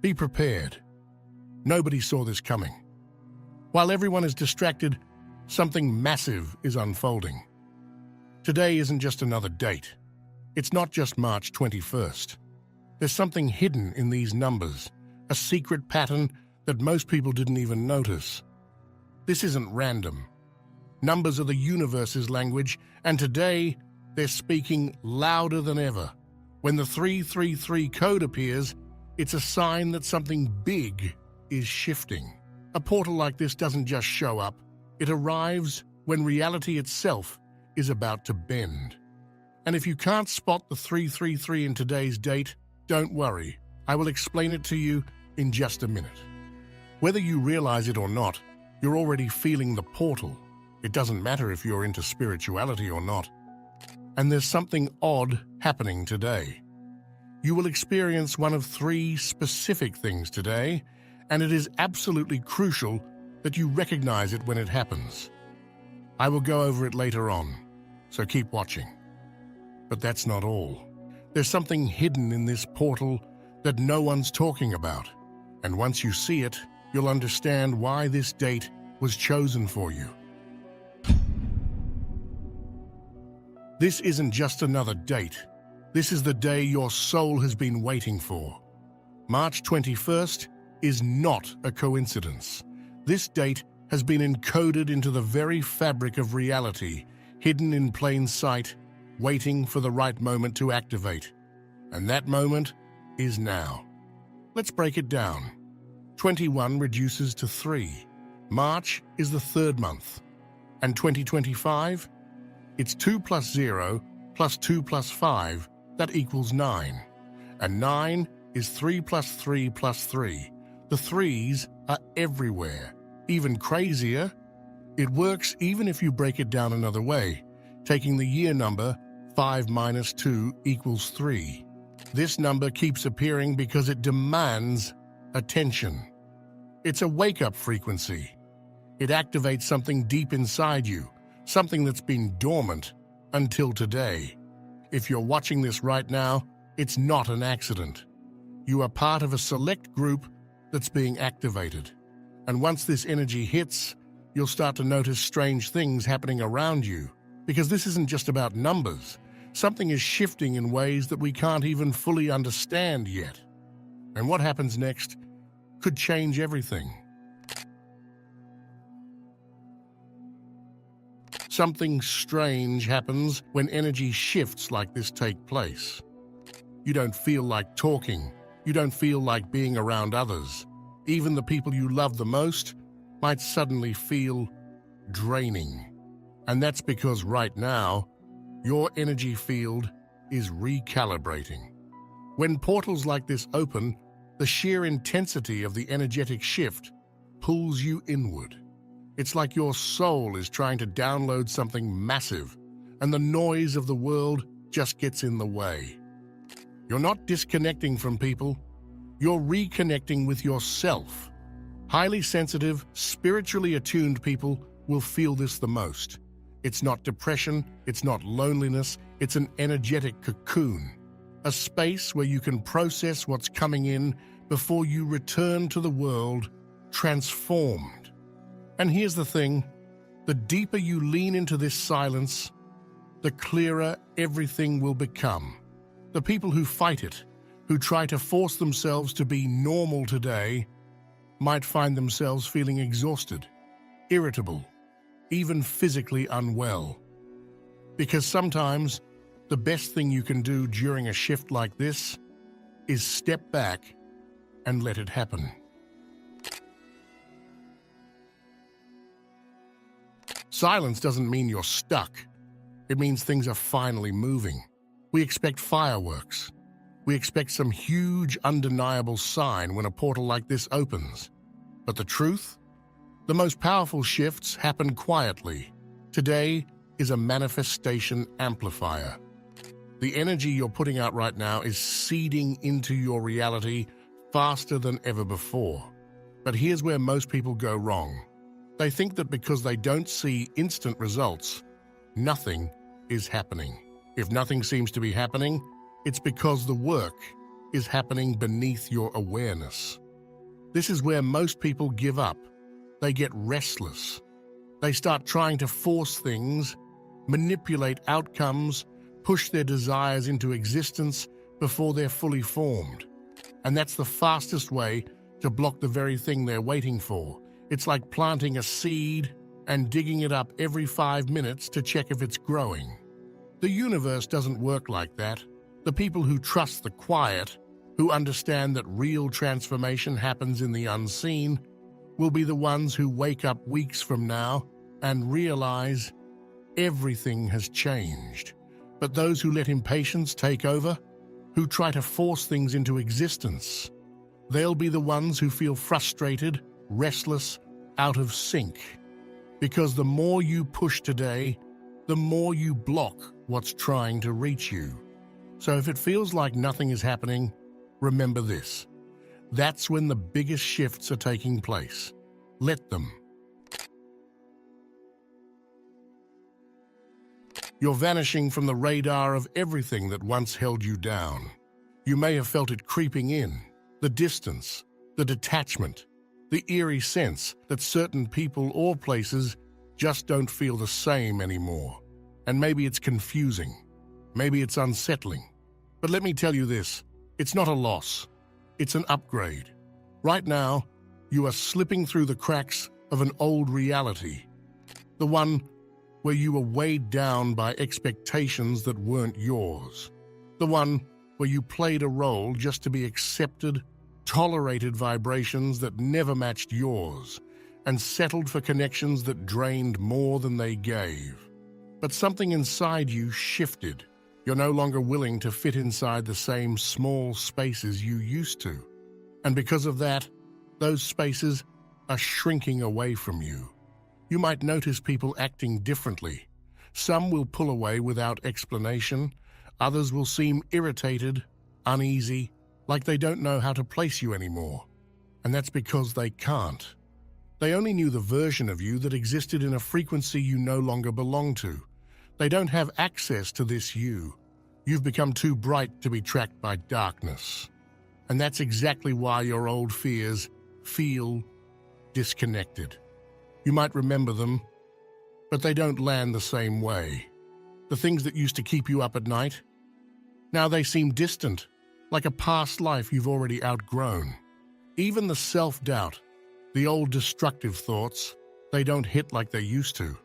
Be prepared. Nobody saw this coming. While everyone is distracted, something massive is unfolding. Today isn't just another date. It's not just March 21st. There's something hidden in these numbers, a secret pattern that most people didn't even notice. This isn't random. Numbers are the universe's language, and today they're speaking louder than ever. When the 333 code appears, it's a sign that something big is shifting. A portal like this doesn't just show up. It arrives when reality itself is about to bend. And if you can't spot the 333 in today's date, don't worry. I will explain it to you in just a minute. Whether you realize it or not, you're already feeling the portal. It doesn't matter if you're into spirituality or not. And there's something odd happening today. You will experience one of three specific things today, and it is absolutely crucial that you recognize it when it happens. I will go over it later on, so keep watching. But that's not all. There's something hidden in this portal that no one's talking about. And once you see it, you'll understand why this date was chosen for you. This isn't just another date. This is the day your soul has been waiting for. March 21st is not a coincidence. This date has been encoded into the very fabric of reality, hidden in plain sight, waiting for the right moment to activate. And that moment is now. Let's break it down. 21 reduces to 3. March is the third month. And 2025? It's 2 plus 0 plus 2 plus 5. That equals 9. And 9 is 3 plus 3 plus 3. The threes are everywhere. Even crazier, it works even if you break it down another way, taking the year number 5 minus 2 equals 3. This number keeps appearing because it demands attention. It's a wake-up frequency. It activates something deep inside you, something that's been dormant until today. If you're watching this right now, it's not an accident. You are part of a select group that's being activated. And once this energy hits, you'll start to notice strange things happening around you. Because this isn't just about numbers. Something is shifting in ways that we can't even fully understand yet. And what happens next could change everything. Something strange happens when energy shifts like this take place. You don't feel like talking. You don't feel like being around others. Even the people you love the most might suddenly feel draining. And that's because right now, your energy field is recalibrating. When portals like this open, the sheer intensity of the energetic shift pulls you inward. It's like your soul is trying to download something massive, and the noise of the world just gets in the way. You're not disconnecting from people, you're reconnecting with yourself. Highly sensitive, spiritually attuned people will feel this the most. It's not depression, it's not loneliness, it's an energetic cocoon. A space where you can process what's coming in before you return to the world transformed. And here's the thing, the deeper you lean into this silence, the clearer everything will become. The people who fight it, who try to force themselves to be normal today, might find themselves feeling exhausted, irritable, even physically unwell. Because sometimes the best thing you can do during a shift like this is step back and let it happen. Silence doesn't mean you're stuck. It means things are finally moving. We expect fireworks. We expect some huge, undeniable sign when a portal like this opens. But the truth? The most powerful shifts happen quietly. Today is a manifestation amplifier. The energy you're putting out right now is seeding into your reality faster than ever before. But here's where most people go wrong. They think that because they don't see instant results, nothing is happening. If nothing seems to be happening, it's because the work is happening beneath your awareness. This is where most people give up. They get restless. They start trying to force things, manipulate outcomes, push their desires into existence before they're fully formed. And that's the fastest way to block the very thing they're waiting for. It's like planting a seed and digging it up every 5 minutes to check if it's growing. The universe doesn't work like that. The people who trust the quiet, who understand that real transformation happens in the unseen, will be the ones who wake up weeks from now and realize everything has changed. But those who let impatience take over, who try to force things into existence, they'll be the ones who feel frustrated, restless, out of sync. Because the more you push today, the more you block what's trying to reach you. So if it feels like nothing is happening, remember this. That's when the biggest shifts are taking place. Let them. You're vanishing from the radar of everything that once held you down. You may have felt it creeping in, the distance, the detachment, the eerie sense that certain people or places just don't feel the same anymore. And maybe it's confusing, maybe it's unsettling. But let me tell you this, it's not a loss, it's an upgrade. Right now, you are slipping through the cracks of an old reality, the one where you were weighed down by expectations that weren't yours, the one where you played a role just to be accepted, tolerated vibrations that never matched yours, and settled for connections that drained more than they gave. But something inside you shifted. You're no longer willing to fit inside the same small spaces you used to. And because of that, those spaces are shrinking away from you. You might notice people acting differently. Some will pull away without explanation. Others will seem irritated, uneasy, like they don't know how to place you anymore. And that's because they can't. They only knew the version of you that existed in a frequency you no longer belong to. They don't have access to this you. You've become too bright to be tracked by darkness. And that's exactly why your old fears feel disconnected. You might remember them, but they don't land the same way. The things that used to keep you up at night, now they seem distant, like a past life you've already outgrown. Even the self-doubt, the old destructive thoughts, they don't hit like they used to.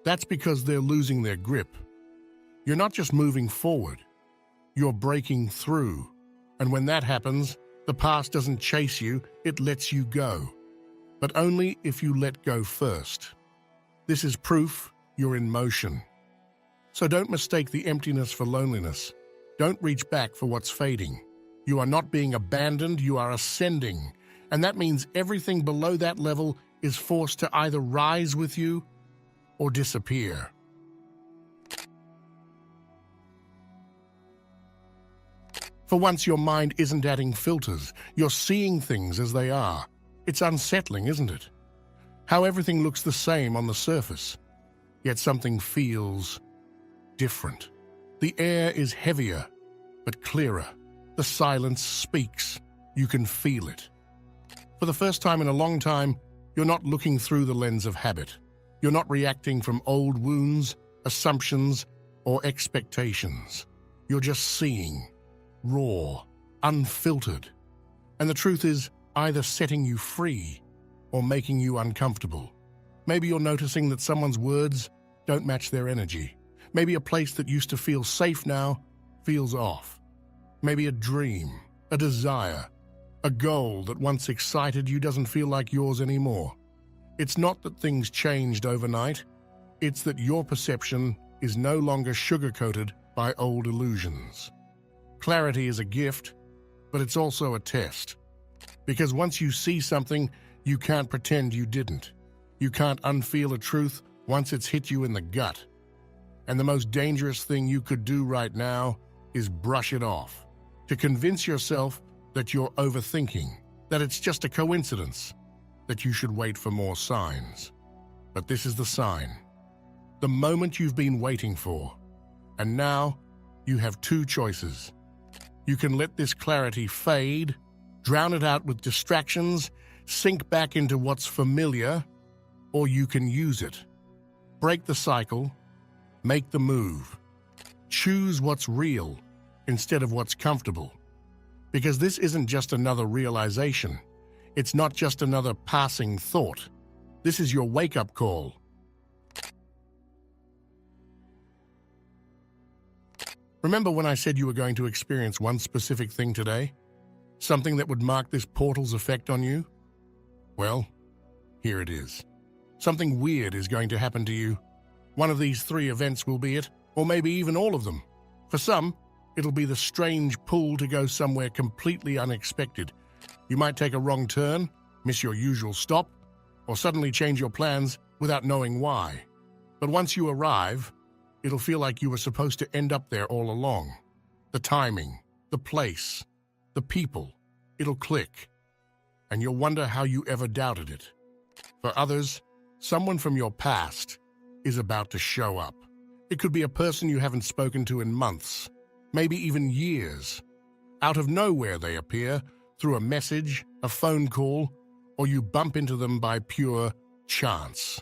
That's because they're losing their grip. You're not just moving forward, you're breaking through. And when that happens, the past doesn't chase you, it lets you go. But only if you let go first. This is proof you're in motion. So don't mistake the emptiness for loneliness. Don't reach back for what's fading. You are not being abandoned, you are ascending. And that means everything below that level is forced to either rise with you or disappear. For once, your mind isn't adding filters. You're seeing things as they are. It's unsettling, isn't it? How everything looks the same on the surface, yet something feels different. The air is heavier, but clearer. The silence speaks. You can feel it. For the first time in a long time, you're not looking through the lens of habit. You're not reacting from old wounds, assumptions, or expectations. You're just seeing, raw, unfiltered. And the truth is either setting you free or making you uncomfortable. Maybe you're noticing that someone's words don't match their energy. Maybe a place that used to feel safe now feels off. Maybe a dream, a desire, a goal that once excited you doesn't feel like yours anymore. It's not that things changed overnight. It's that your perception is no longer sugar-coated by old illusions. Clarity is a gift, but it's also a test. Because once you see something, you can't pretend you didn't. You can't unfeel a truth once it's hit you in the gut. And the most dangerous thing you could do right now is brush it off. To convince yourself that you're overthinking, that it's just a coincidence, that you should wait for more signs. But this is the sign. The moment you've been waiting for. And now, you have two choices. You can let this clarity fade, drown it out with distractions, sink back into what's familiar, or you can use it. Break the cycle, make the move. Choose what's real instead of what's comfortable. Because this isn't just another realization. It's not just another passing thought. This is your wake-up call. Remember when I said you were going to experience one specific thing today? Something that would mark this portal's effect on you? Well, here it is. Something weird is going to happen to you. One of these three events will be it, or maybe even all of them. For some, it'll be the strange pull to go somewhere completely unexpected. You might take a wrong turn, miss your usual stop, or suddenly change your plans without knowing why. But once you arrive, it'll feel like you were supposed to end up there all along. The timing, the place, the people, it'll click. And you'll wonder how you ever doubted it. For others, someone from your past is about to show up. It could be a person you haven't spoken to in months, maybe even years. Out of nowhere they appear, through a message, a phone call, or you bump into them by pure chance.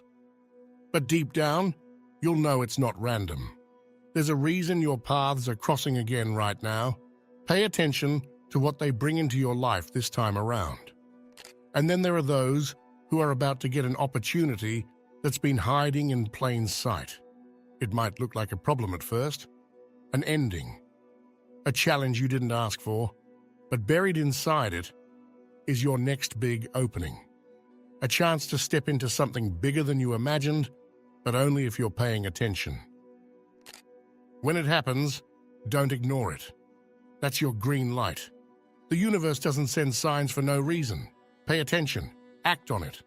But deep down, you'll know it's not random. There's a reason your paths are crossing again right now. Pay attention to what they bring into your life this time around. And then there are those who are about to get an opportunity that's been hiding in plain sight. It might look like a problem at first, an ending, a challenge you didn't ask for, but buried inside it is your next big opening. A chance to step into something bigger than you imagined, but only if you're paying attention. When it happens, don't ignore it. That's your green light. The universe doesn't send signs for no reason. Pay attention, act on it.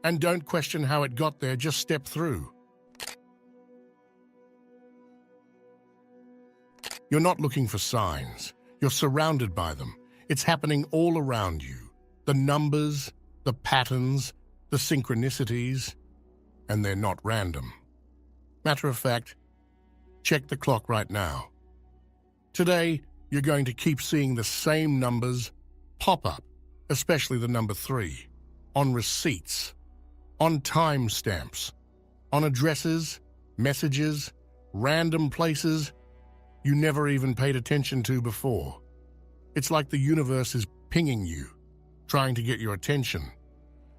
And don't question how it got there, just step through. You're not looking for signs. You're surrounded by them. It's happening all around you. The numbers, the patterns, the synchronicities, and they're not random. Matter of fact, check the clock right now. Today, you're going to keep seeing the same numbers pop up, especially the number 3, on receipts, on timestamps, on addresses, messages, random places you never even paid attention to before. It's like the universe is pinging you, trying to get your attention.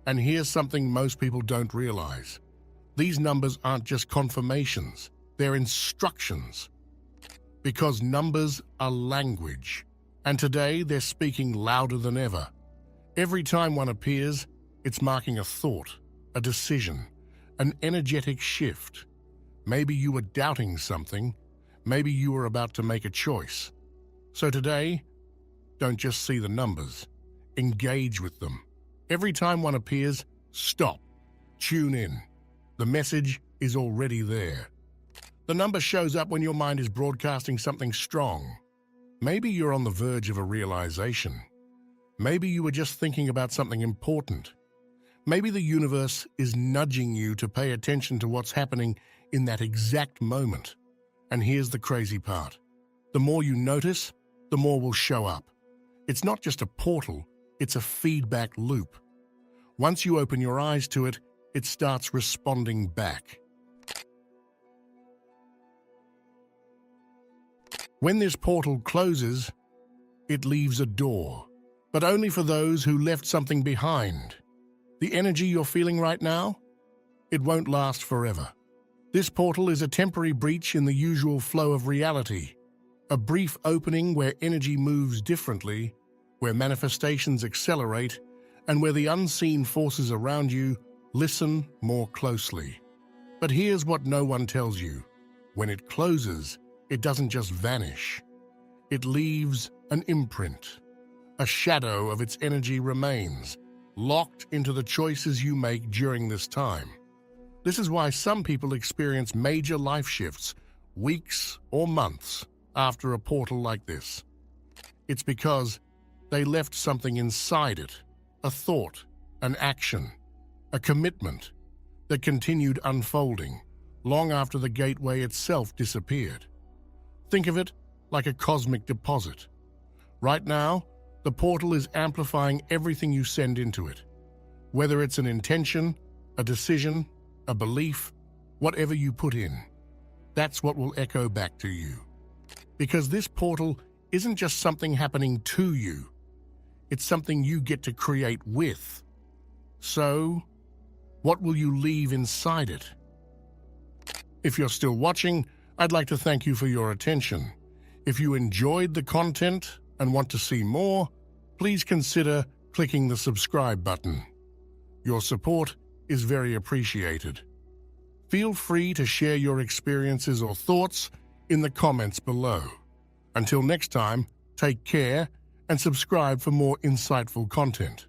And here's something most people don't realize. These numbers aren't just confirmations, they're instructions. Because numbers are language, and today they're speaking louder than ever. Every time one appears, it's marking a thought, a decision, an energetic shift. Maybe you were doubting something, maybe you were about to make a choice. So today, don't just see the numbers, engage with them. Every time one appears, stop, tune in. The message is already there. The number shows up when your mind is broadcasting something strong. Maybe you're on the verge of a realization. Maybe you were just thinking about something important. Maybe the universe is nudging you to pay attention to what's happening in that exact moment. And here's the crazy part. The more you notice, the more will show up. It's not just a portal, it's a feedback loop. Once you open your eyes to it, it starts responding back. When this portal closes, it leaves a door, but only for those who left something behind. The energy you're feeling right now, it won't last forever. This portal is a temporary breach in the usual flow of reality, a brief opening where energy moves differently, where manifestations accelerate, and where the unseen forces around you listen more closely. But here's what no one tells you. When it closes, it doesn't just vanish. It leaves an imprint. A shadow of its energy remains, locked into the choices you make during this time. This is why some people experience major life shifts, weeks or months after a portal like this. It's because they left something inside it, a thought, an action, a commitment that continued unfolding long after the gateway itself disappeared. Think of it like a cosmic deposit. Right now, the portal is amplifying everything you send into it. Whether it's an intention, a decision, a belief, whatever you put in, that's what will echo back to you. Because this portal isn't just something happening to you, it's something you get to create with. So, what will you leave inside it? If you're still watching, I'd like to thank you for your attention. If you enjoyed the content and want to see more, please consider clicking the subscribe button. Your support is very appreciated. Feel free to share your experiences or thoughts in the comments below. Until next time, take care and subscribe for more insightful content.